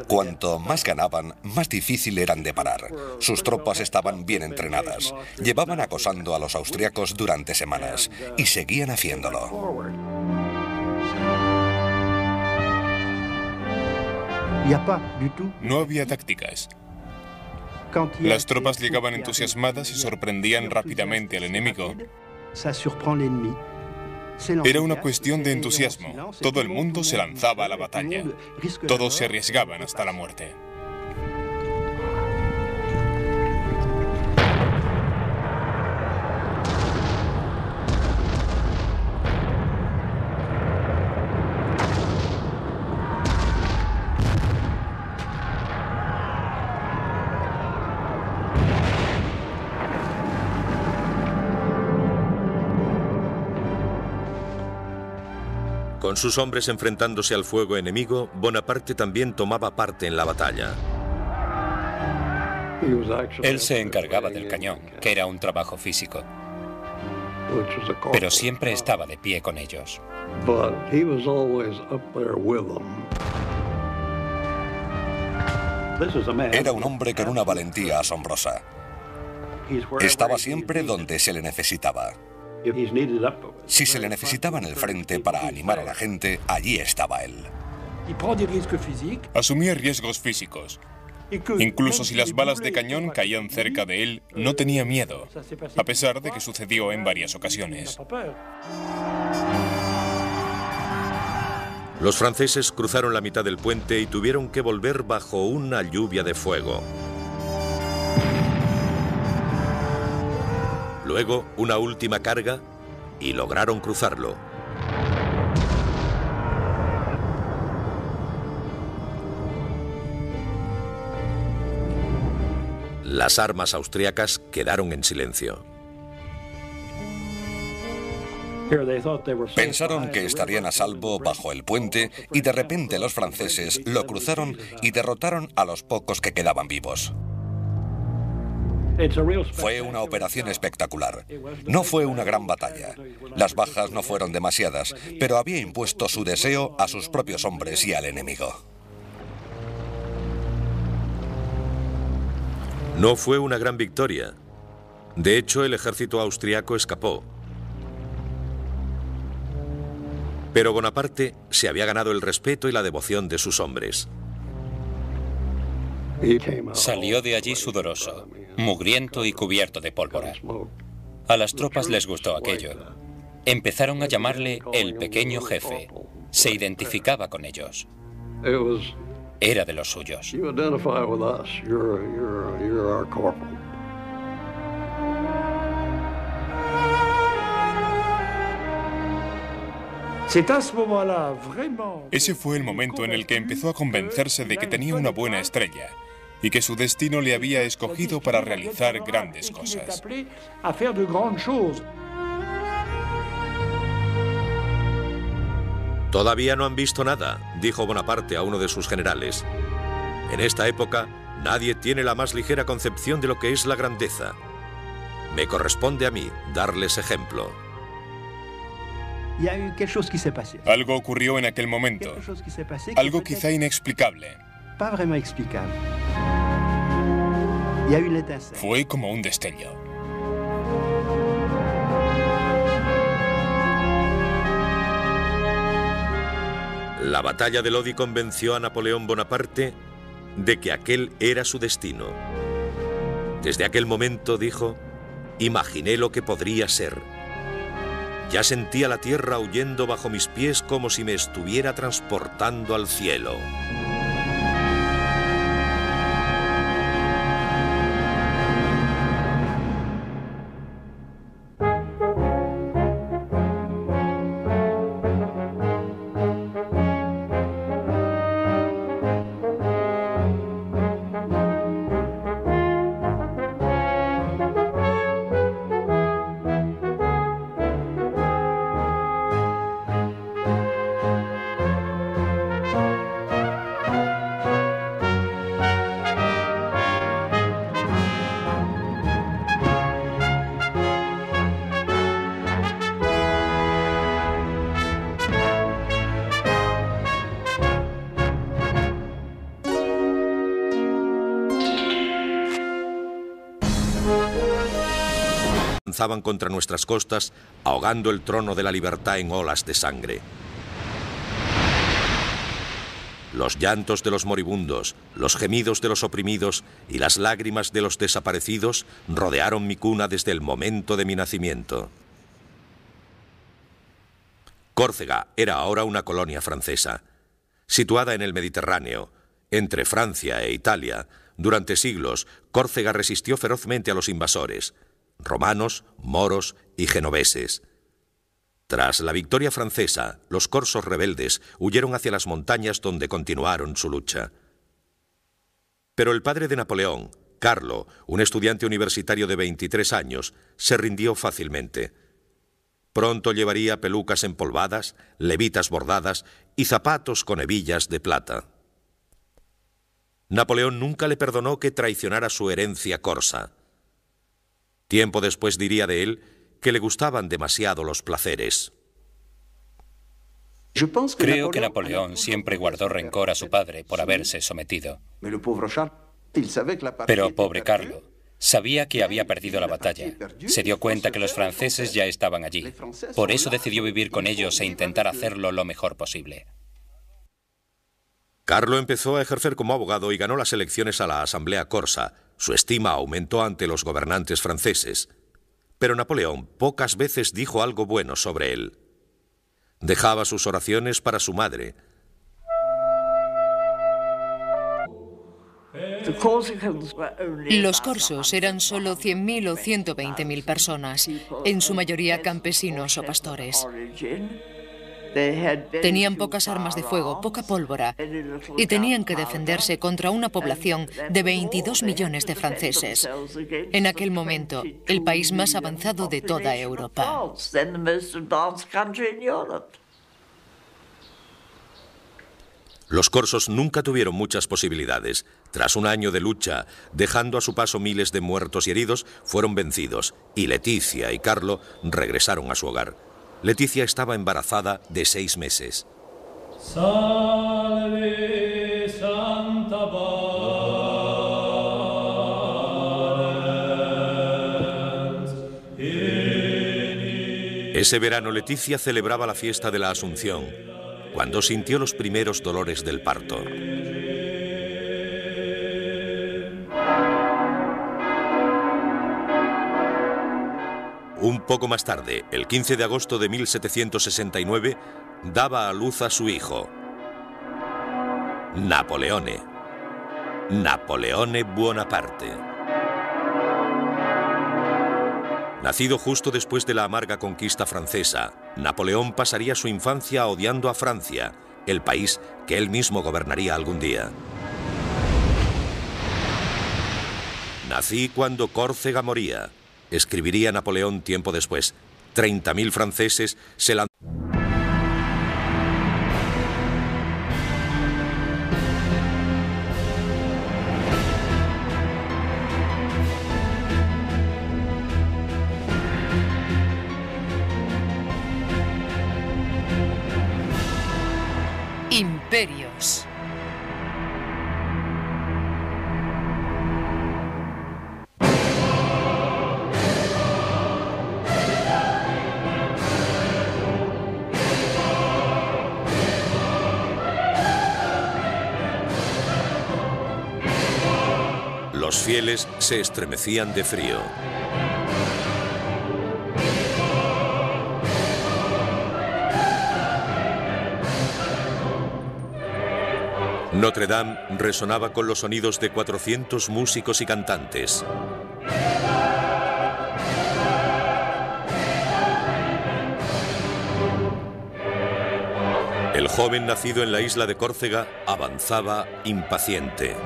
Cuanto más ganaban, más difícil eran de parar. Sus tropas estaban bien entrenadas. Llevaban acosando a los austriacos durante semanas y seguían haciéndolo. No había tácticas. Las tropas llegaban entusiasmadas y sorprendían rápidamente al enemigo. Era una cuestión de entusiasmo. Todo el mundo se lanzaba a la batalla. Todos se arriesgaban hasta la muerte. Con sus hombres enfrentándose al fuego enemigo, Bonaparte también tomaba parte en la batalla. Él se encargaba del cañón, que era un trabajo físico, pero siempre estaba de pie con ellos. Era un hombre con una valentía asombrosa. Estaba siempre donde se le necesitaba. Si se le necesitaba en el frente para animar a la gente, allí estaba él. Asumía riesgos físicos. Incluso si las balas de cañón caían cerca de él, no tenía miedo, a pesar de que sucedió en varias ocasiones. Los franceses cruzaron la mitad del puente y tuvieron que volver bajo una lluvia de fuego. Luego, una última carga y lograron cruzarlo. Las armas austriacas quedaron en silencio. Pensaron que estarían a salvo bajo el puente y de repente los franceses lo cruzaron y derrotaron a los pocos que quedaban vivos. Fue una operación espectacular. No fue una gran batalla. Las bajas no fueron demasiadas, pero había impuesto su deseo a sus propios hombres y al enemigo. No fue una gran victoria. De hecho, el ejército austriaco escapó. Pero Bonaparte se había ganado el respeto y la devoción de sus hombres. Salió de allí sudoroso, mugriento y cubierto de pólvora. A las tropas les gustó aquello. Empezaron a llamarle el pequeño jefe. Se identificaba con ellos. Era de los suyos. Ese fue el momento en el que empezó a convencerse de que tenía una buena estrella y que su destino le había escogido para realizar grandes cosas. Todavía no han visto nada, dijo Bonaparte a uno de sus generales. En esta época, nadie tiene la más ligera concepción de lo que es la grandeza. Me corresponde a mí darles ejemplo. Algo ocurrió en aquel momento, algo quizá inexplicable. Fue como un destello. La batalla de Lodi convenció a Napoleón Bonaparte de que aquel era su destino. Desde aquel momento, dijo, imaginé lo que podría ser. Ya sentía la tierra huyendo bajo mis pies como si me estuviera transportando al cielo. avanzaban contra nuestras costas, ahogando el trono de la libertad en olas de sangre. Los llantos de los moribundos, los gemidos de los oprimidos y las lágrimas de los desaparecidos rodearon mi cuna desde el momento de mi nacimiento. Córcega era ahora una colonia francesa. Situada en el Mediterráneo, entre Francia e Italia, durante siglos, Córcega resistió ferozmente a los invasores, romanos, moros y genoveses. Tras la victoria francesa, los corsos rebeldes huyeron hacia las montañas donde continuaron su lucha. Pero el padre de Napoleón, Carlo, un estudiante universitario de 23 años, se rindió fácilmente. Pronto llevaría pelucas empolvadas, levitas bordadas y zapatos con hebillas de plata. Napoleón nunca le perdonó que traicionara su herencia corsa. Tiempo después diría de él que le gustaban demasiado los placeres. Creo que Napoleón siempre guardó rencor a su padre por haberse sometido. Pero pobre Carlo, sabía que había perdido la batalla. Se dio cuenta que los franceses ya estaban allí. Por eso decidió vivir con ellos e intentar hacerlo lo mejor posible. Carlo empezó a ejercer como abogado y ganó las elecciones a la Asamblea Corsa. Su estima aumentó ante los gobernantes franceses. Pero Napoleón pocas veces dijo algo bueno sobre él. Dejaba sus oraciones para su madre. Los corsos eran solo 100.000 o 120.000 personas, en su mayoría campesinos o pastores. Tenían pocas armas de fuego, poca pólvora, y tenían que defenderse contra una población de 22 millones de franceses. En aquel momento, el país más avanzado de toda Europa. Los corsos nunca tuvieron muchas posibilidades. Tras un año de lucha, dejando a su paso miles de muertos y heridos, fueron vencidos, y Leticia y Carlo regresaron a su hogar. Leticia estaba embarazada de 6 meses. Salve Santa Valens. Ese verano Leticia celebraba la fiesta de la Asunción, cuando sintió los primeros dolores del parto. Un poco más tarde, el 15 de agosto de 1769, daba a luz a su hijo, Napoleone Bonaparte. Nacido justo después de la amarga conquista francesa, Napoleón pasaría su infancia odiando a Francia, el país que él mismo gobernaría algún día. Nací cuando Córcega moría, escribiría Napoleón tiempo después. 30.000 franceses se lanzaron. Imperios. Los fieles se estremecían de frío. Notre Dame resonaba con los sonidos de 400 músicos y cantantes. El joven nacido en la isla de Córcega avanzaba impaciente.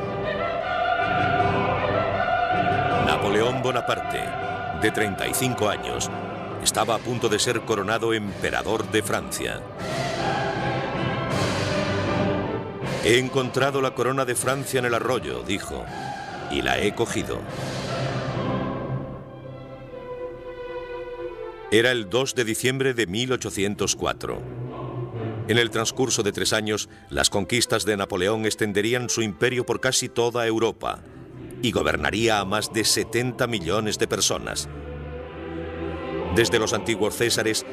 Napoleón Bonaparte, de 35 años, estaba a punto de ser coronado emperador de Francia. He encontrado la corona de Francia en el arroyo, dijo, y la he cogido. Era el 2 de diciembre de 1804. En el transcurso de 3 años, las conquistas de Napoleón extenderían su imperio por casi toda Europa y gobernaría a más de 70 millones de personas. Desde los antiguos Césares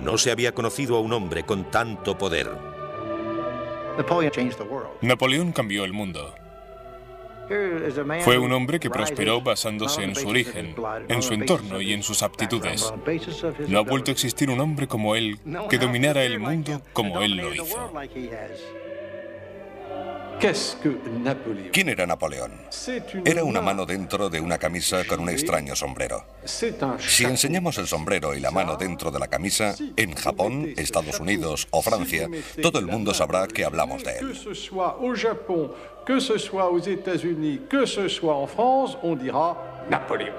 no se había conocido a un hombre con tanto poder. Napoleón cambió el mundo. Fue un hombre que prosperó basándose en su origen, en su entorno y en sus aptitudes. No ha vuelto a existir un hombre como él que dominara el mundo como él lo hizo. ¿Quién era Napoleón? Era una mano dentro de una camisa con un extraño sombrero. Si enseñamos el sombrero y la mano dentro de la camisa, en Japón, Estados Unidos o Francia, todo el mundo sabrá que hablamos de él. Que ce soit aux États-Unis, que ce soit en France, on dira Napoléon.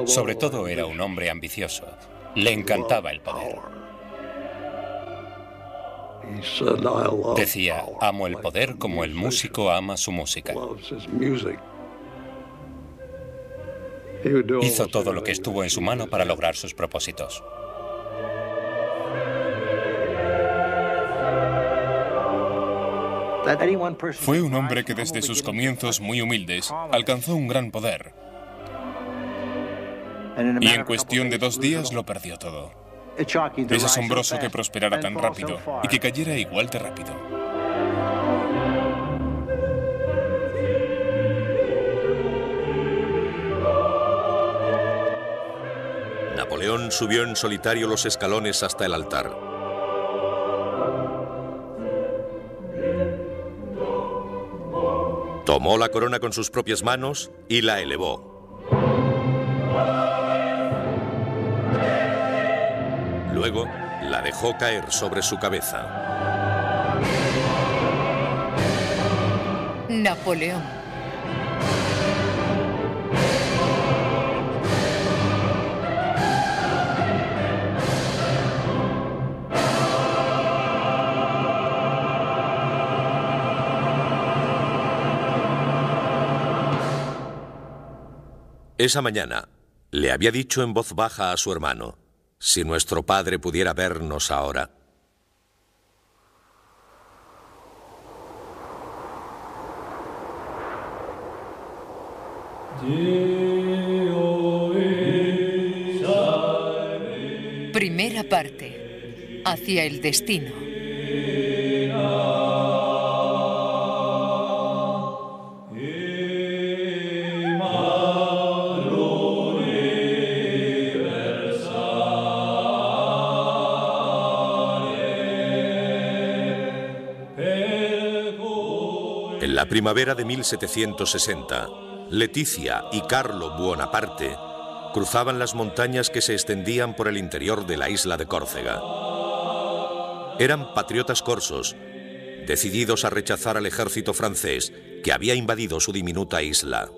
Sobre todo era un hombre ambicioso. Le encantaba el poder. Decía, amo el poder como el músico ama su música. Hizo todo lo que estuvo en su mano para lograr sus propósitos. Fue un hombre que desde sus comienzos muy humildes alcanzó un gran poder. Y en cuestión de 2 días lo perdió todo. Es asombroso que prosperara tan rápido y que cayera igual de rápido. Napoleón subió en solitario los escalones hasta el altar. Tomó la corona con sus propias manos y la elevó. Luego la dejó caer sobre su cabeza. Napoleón. Esa mañana le había dicho en voz baja a su hermano: si nuestro padre pudiera vernos ahora. Primera parte. Hacia el destino. En la primavera de 1760, Leticia y Carlo Buonaparte cruzaban las montañas que se extendían por el interior de la isla de Córcega. Eran patriotas corsos, decididos a rechazar al ejército francés que había invadido su diminuta isla.